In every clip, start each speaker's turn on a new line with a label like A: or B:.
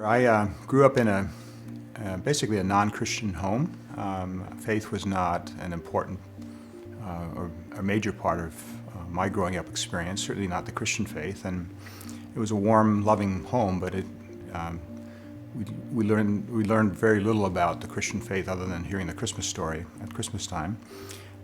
A: I grew up in basically a non-Christian home. Faith was not an important or a major part of my growing up experience, certainly not the Christian faith. And it was a warm, loving home, but we learned very little about the Christian faith other than hearing the Christmas story at Christmas time.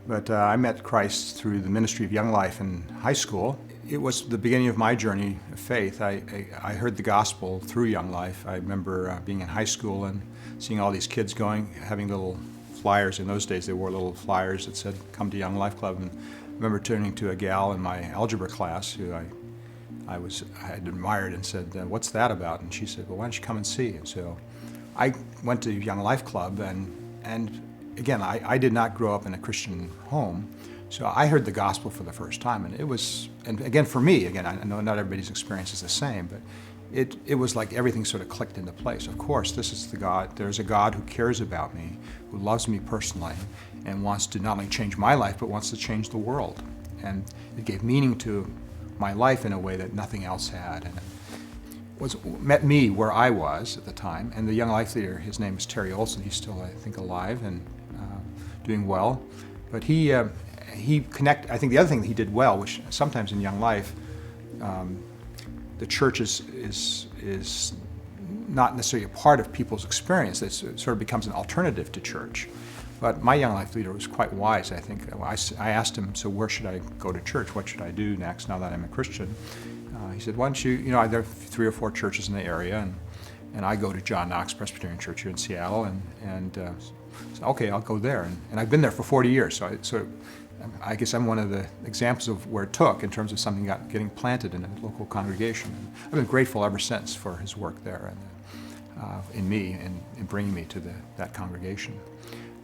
A: But I met Christ through the ministry of Young Life in high school. It was the beginning of my journey of faith. I heard the gospel through Young Life. I remember being in high school and seeing all these kids having little flyers. In those days, they wore little flyers that said, "Come to Young Life Club." And I remember turning to a gal in my algebra class who I had admired and said, "What's that about?" And she said, "Well, why don't you come and see?" And so I went to Young Life Club, and again, I did not grow up in a Christian home, so I heard the gospel for the first time, and again, for me, again, I know not everybody's experience is the same, but it was like everything sort of clicked into place. Of course, this is there's a God who cares about me, who loves me personally, and wants to not only change my life, but wants to change the world. And it gave meaning to my life in a way that nothing else had. And met me where I was at the time, and the Young Life leader, his name is Terry Olson. He's still, I think, alive and doing well. But he connected. I think the other thing that he did well, which sometimes in Young Life, the church is not necessarily a part of people's experience. It sort of becomes an alternative to church. But my Young Life leader was quite wise, I think. I asked him, "So where should I go to church? What should I do next now that I'm a Christian?" He said, "Why don't you, there are 3 or 4 churches in the area, and I go to John Knox Presbyterian Church here in Seattle, and so, okay, I'll go there." And I've been there for 40 years, so I guess I'm one of the examples of where it took in terms of something getting planted in a local congregation. And I've been grateful ever since for his work there and in me and in bringing me to that congregation.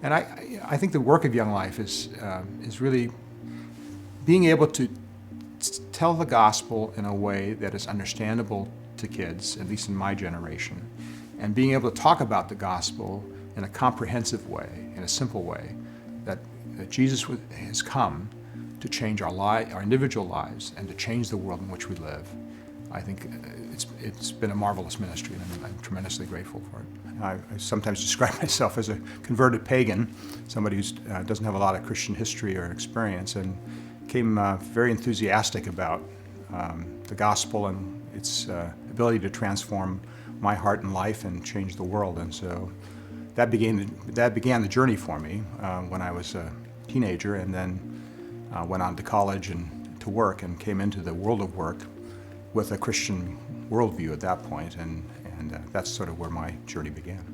A: And I think the work of Young Life is really being able to tell the gospel in a way that is understandable to kids, at least in my generation, and being able to talk about the gospel in a comprehensive way, in a simple way, that Jesus has come to change our individual lives and to change the world in which we live. I think it's been a marvelous ministry, and I'm tremendously grateful for it. I sometimes describe myself as a converted pagan, somebody who doesn't have a lot of Christian history or experience, and came very enthusiastic about the gospel and its ability to transform my heart and life and change the world. And so that began the journey for me when I was a teenager, and then went on to college and to work, and came into the world of work with a Christian worldview at that point, and that's sort of where my journey began.